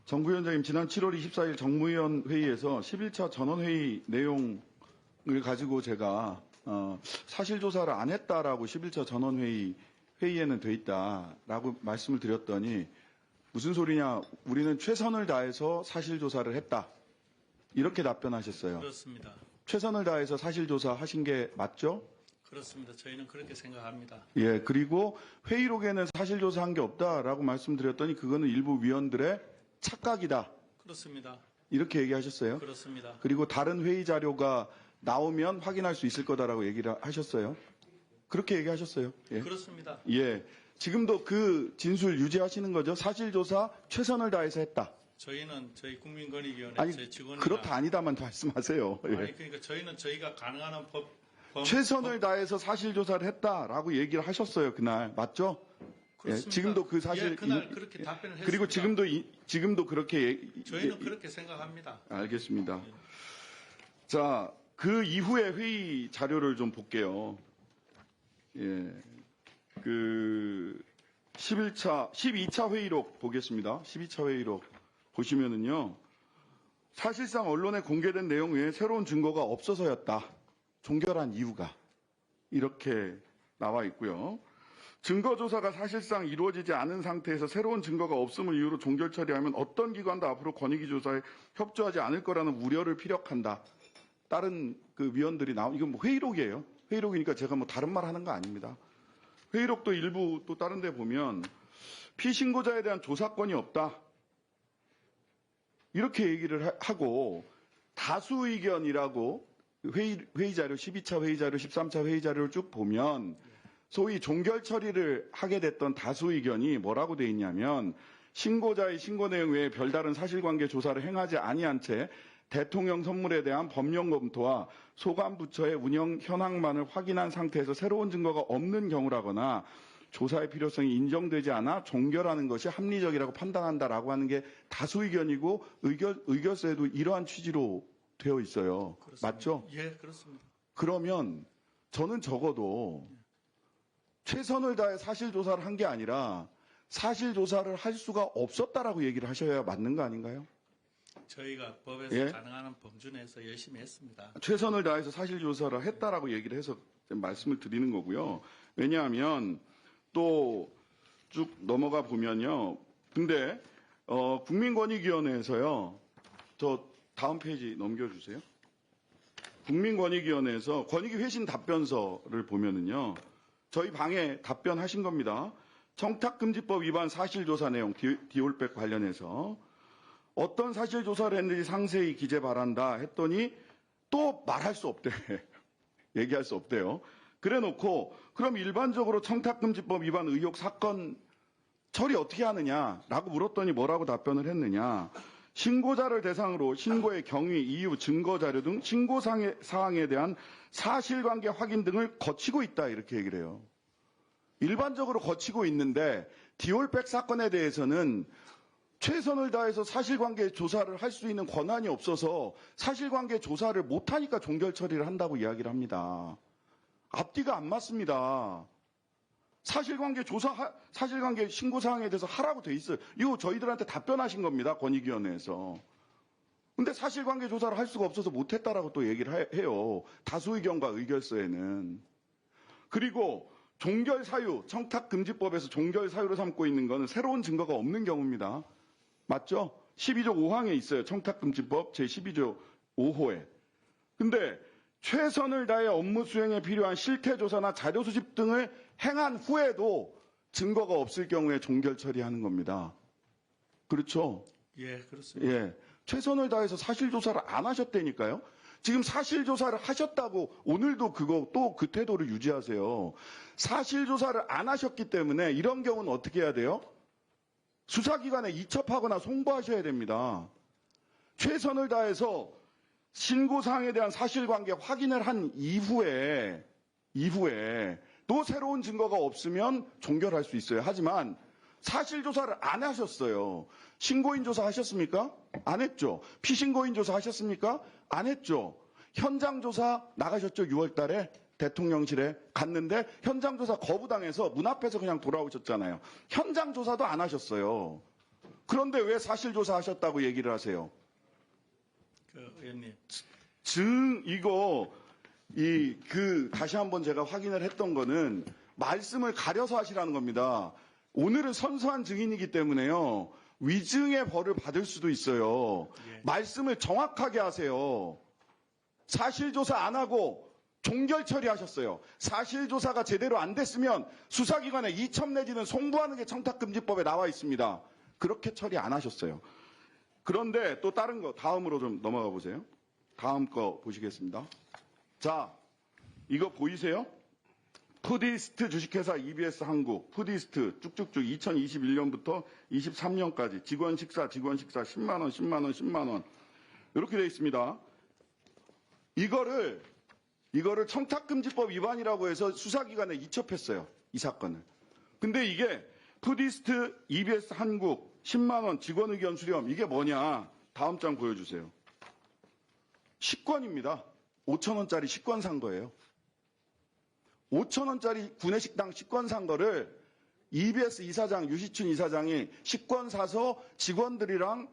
정부위원장님, 지난 7월 24일 정무위원 회의에서 11차 전원회의 내용을 가지고 제가 사실조사를 안 했다라고 11차 전원회의에는 돼 있다라고 말씀을 드렸더니 무슨 소리냐, 우리는 최선을 다해서 사실조사를 했다, 이렇게 답변하셨어요. 그렇습니다. 최선을 다해서 사실조사 하신 게 맞죠? 그렇습니다. 저희는 그렇게 생각합니다. 예, 그리고 회의록에는 사실조사한 게 없다라고 말씀드렸더니 그거는 일부 위원들의 착각이다, 그렇습니다. 이렇게 얘기하셨어요. 그렇습니다. 그리고 다른 회의 자료가 나오면 확인할 수 있을 거다라고 얘기를 하셨어요. 그렇게 얘기하셨어요. 예. 그렇습니다. 예. 지금도 그 진술 유지하시는 거죠? 사실조사 최선을 다해서 했다. 저희 국민권익위원회 아니, 제 직원이나 그렇다 아니다만 말씀하세요. 예. 아니 그러니까 저희는 저희가 가능한 한 최선을 다해서 사실조사를 했다라고 얘기를 하셨어요, 그날. 맞죠? 예, 그렇습니다. 지금도 그 사실. 예, 그날 그렇게 답변을 했습니다. 그리고 지금도 그렇게. 저희는 그렇게 생각합니다. 알겠습니다. 자, 그 이후에 회의 자료를 좀 볼게요. 예. 그 12차 회의록 보겠습니다. 12차 회의록 보시면은요. 사실상 언론에 공개된 내용 외에 새로운 증거가 없어서였다. 종결한 이유가 이렇게 나와 있고요. 증거조사가 사실상 이루어지지 않은 상태에서 새로운 증거가 없음을 이유로 종결 처리하면 어떤 기관도 앞으로 권익위 조사에 협조하지 않을 거라는 우려를 피력한다. 다른 그 위원들이 이건 뭐 회의록이에요. 회의록이니까 제가 뭐 다른 말 하는 거 아닙니다. 회의록도 일부 또 다른 데 보면 피신고자에 대한 조사권이 없다, 이렇게 얘기를 하고, 다수 의견이라고 회의 자료, 12차 회의 자료, 13차 회의 자료를 쭉 보면 소위 종결 처리를 하게 됐던 다수 의견이 뭐라고 돼 있냐면, 신고자의 신고 내용 외에 별다른 사실관계 조사를 행하지 아니한 채 대통령 선물에 대한 법령 검토와 소관 부처의 운영 현황만을 확인한 상태에서 새로운 증거가 없는 경우라거나 조사의 필요성이 인정되지 않아 종결하는 것이 합리적이라고 판단한다라고 하는 게 다수 의견이고, 의결서에도 이러한 취지로 되어 있어요. 그렇습니다. 맞죠? 예, 그렇습니다. 그러면 저는 적어도 최선을 다해 사실조사를 한 게 아니라 사실조사를 할 수가 없었다라고 얘기를 하셔야 맞는 거 아닌가요? 저희가 법에서 예? 가능한 한 범주 내에서 열심히 했습니다. 최선을 다해서 사실조사를 했다라고 얘기를 해서 말씀을 드리는 거고요. 왜냐하면 또 쭉 넘어가 보면요. 근데 국민권익위원회에서요. 저 다음 페이지 넘겨주세요. 국민권익위원회에서 권익위 회신 답변서를 보면은요. 저희 방에 답변하신 겁니다. 청탁금지법 위반 사실조사 내용 디올백 관련해서 어떤 사실조사를 했는지 상세히 기재 바란다 했더니 또 말할 수 없대. 얘기할 수 없대요. 그래 놓고 그럼 일반적으로 청탁금지법 위반 의혹 사건 처리 어떻게 하느냐라고 물었더니 뭐라고 답변을 했느냐. 신고자를 대상으로 신고의 경위, 이유, 증거 자료 등 신고 사항에 대한 사실관계 확인 등을 거치고 있다, 이렇게 얘기를 해요. 일반적으로 거치고 있는데 디올백 사건에 대해서는 최선을 다해서 사실관계 조사를 할 수 있는 권한이 없어서 사실관계 조사를 못하니까 종결 처리를 한다고 이야기를 합니다. 앞뒤가 안 맞습니다. 사실관계 신고사항에 대해서 하라고 돼 있어요. 이거 저희들한테 답변하신 겁니다. 권익위원회에서. 근데 사실관계 조사를 할 수가 없어서 못했다라고 또 얘기를 해요. 다수 의견과 의결서에는. 그리고 종결 사유, 청탁금지법에서 종결 사유로 삼고 있는 거는 새로운 증거가 없는 경우입니다. 맞죠? 12조 5항에 있어요. 청탁금지법 제12조 5호에. 근데 최선을 다해 업무 수행에 필요한 실태조사나 자료 수집 등을 행한 후에도 증거가 없을 경우에 종결 처리하는 겁니다. 그렇죠? 예, 그렇습니다. 예. 최선을 다해서 사실조사를 안 하셨다니까요. 지금 사실조사를 하셨다고 오늘도 또 그 태도를 유지하세요. 사실조사를 안 하셨기 때문에 이런 경우는 어떻게 해야 돼요? 수사기관에 이첩하거나 송부하셔야 됩니다. 최선을 다해서 신고사항에 대한 사실관계 확인을 한 이후에 또 새로운 증거가 없으면 종결할 수 있어요. 하지만 사실조사를 안 하셨어요. 신고인 조사 하셨습니까? 안 했죠. 피신고인 조사 하셨습니까? 안 했죠. 현장 조사 나가셨죠. 6월 달에 대통령실에 갔는데 현장 조사 거부당해서 문 앞에서 그냥 돌아오셨잖아요. 현장 조사도 안 하셨어요. 그런데 왜 사실조사하셨다고 얘기를 하세요? 그 의원님, 이거 다시 한번 제가 확인을 했던 거는 말씀을 가려서 하시라는 겁니다. 오늘은 선서한 증인이기 때문에요. 위증의 벌을 받을 수도 있어요. 예. 말씀을 정확하게 하세요. 사실조사 안 하고 종결 처리하셨어요. 사실조사가 제대로 안 됐으면 수사기관에 이첩 내지는 송부하는 게 청탁금지법에 나와 있습니다. 그렇게 처리 안 하셨어요. 그런데 또 다른 거 다음으로 좀 넘어가 보세요. 다음 거 보시겠습니다. 자, 이거 보이세요? 푸디스트 주식회사 EBS 한국, 푸디스트 쭉쭉쭉 2021년부터 23년까지 직원 식사 10만 원, 10만 원, 10만 원 이렇게 되어 있습니다. 이거를 청탁금지법 위반이라고 해서 수사기관에 이첩했어요. 이 사건을. 근데 이게 푸디스트 EBS 한국 10만 원 직원 의견 수렴 이게 뭐냐? 다음 장 보여주세요. 식권입니다. 5,000원짜리 식권 산 거예요. 5,000원짜리 구내식당 식권 산 거를 EBS 이사장 유시춘 이사장이 식권 사서 직원들이랑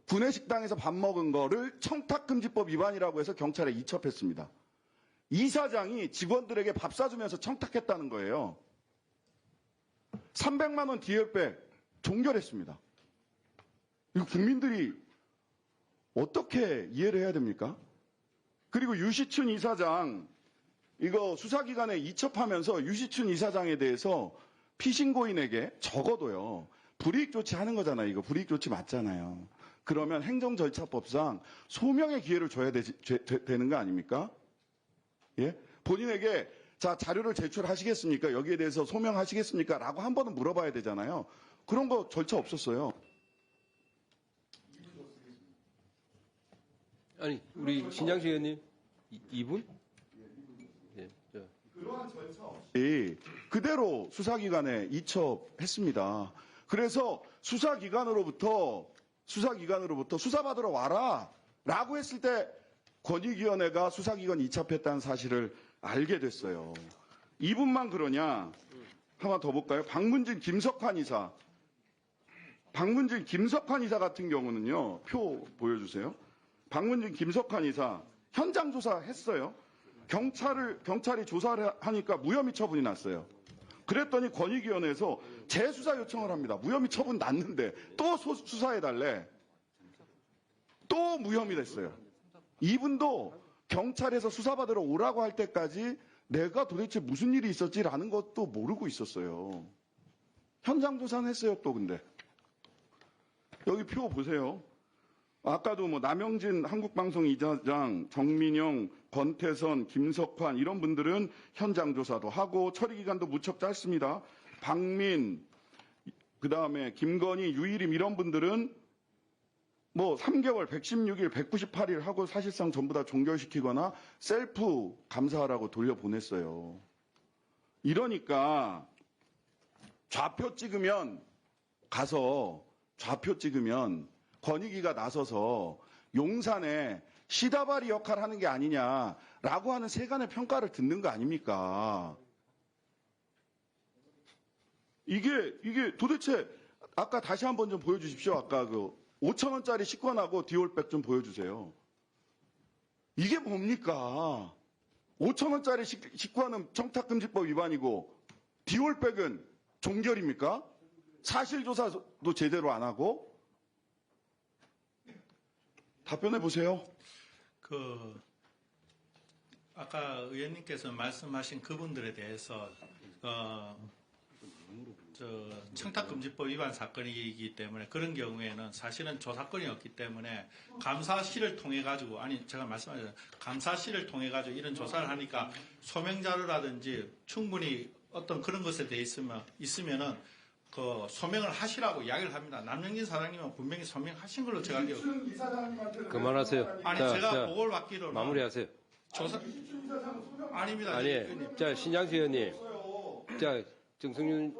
구내식당에서 밥 먹은 거를 청탁금지법 위반이라고 해서 경찰에 이첩했습니다. 이사장이 직원들에게 밥 사주면서 청탁했다는 거예요. 300만 원 디올백 종결했습니다. 이거 국민들이 어떻게 이해를 해야 됩니까? 그리고 유시춘 이사장 이거 수사기관에 이첩하면서 유시춘 이사장에 대해서 피신고인에게 적어도요. 불이익 조치하는 거잖아요. 이거 불이익 조치 맞잖아요. 그러면 행정절차법상 소명의 기회를 줘야 되는 거 아닙니까? 예? 본인에게 자 자료를 제출하시겠습니까? 여기에 대해서 소명하시겠습니까? 라고 한 번은 물어봐야 되잖아요. 그런 거 절차 없었어요. 아니 우리 신장식 의원님 2분? 예, 그러한 절차 없이 그대로 수사기관에 이첩했습니다. 그래서 수사기관으로부터 수사받으러 와라 라고 했을 때 권익위원회가 수사기관 이첩했다는 사실을 알게 됐어요. 이분만 그러냐? 하나 더 볼까요? 박문진 김석환 이사 같은 경우는요. 표 보여주세요. 박문진 김석환 이사 현장 조사했어요. 경찰이 조사를 하니까 무혐의 처분이 났어요. 그랬더니 권익위원회에서 재수사 요청을 합니다. 무혐의 처분 났는데 또 수사해달래. 또 무혐의 됐어요. 이분도 경찰에서 수사받으러 오라고 할 때까지 내가 도대체 무슨 일이 있었지라는 것도 모르고 있었어요. 현장 조사는 했어요 또 근데. 여기 표 보세요. 아까도 뭐 남영진 한국방송 이사장, 정민영, 권태선, 김석환 이런 분들은 현장 조사도 하고 처리 기간도 무척 짧습니다. 박민, 그다음에 김건희, 유일임 이런 분들은 뭐 3개월, 116일, 198일 하고 사실상 전부 다 종결시키거나 셀프 감사하라고 돌려보냈어요. 이러니까 좌표 찍으면 권익위가 나서서 용산에 시다바리 역할을 하는 게 아니냐라고 하는 세간의 평가를 듣는 거 아닙니까? 이게 도대체 아까 다시 한번 좀 보여주십시오. 아까 그 5,000원짜리 식권하고 디올백 좀 보여주세요. 이게 뭡니까? 5,000원짜리 식권은 청탁금지법 위반이고 디올백은 종결입니까? 사실조사도 제대로 안 하고? 답변해 보세요. 아까 의원님께서 말씀하신 그분들에 대해서 청탁금지법 위반 사건이기 때문에 그런 경우에는 사실은 조사건이었기 때문에 감사실을 통해 가지고 제가 말씀하셨죠. 감사실을 통해 가지고 이런 조사를 하니까 소명자료라든지 충분히 어떤 그런 것에 대해 있으면은 그 소명을 하시라고 이야기를 합니다. 남영진 사장님은 분명히 소명하신 걸로 제가 알기로. 그만하세요. 제가 보고를 받기로는 마무리하세요. 조사 아닙니다. 아니, 자 신장식 의원님, 자 정승윤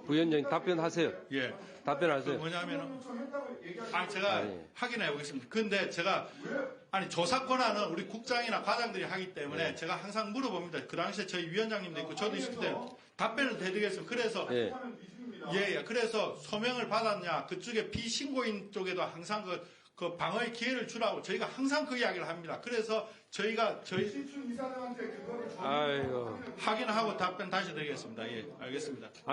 부위원장님 답변하세요. 예. 답변하세요. 뭐냐면은 제가 확인해 보겠습니다. 근데 제가 조사 권한은 우리 국장이나 과장들이 하기 때문에 제가 항상 물어봅니다. 그 당시에 저희 위원장님도 있고 저도 있을 때 답변을 해드리겠습니다. 그래서 예. 그래서 소명을 받았냐, 그쪽에 피신고인 쪽에도 항상 그 방어의 기회를 주라고 저희가 항상 그 이야기를 합니다. 그래서 저희가 신춘 이사장한테 그거를 아이고. 확인하고 답변 다시 드리겠습니다. 예, 알겠습니다.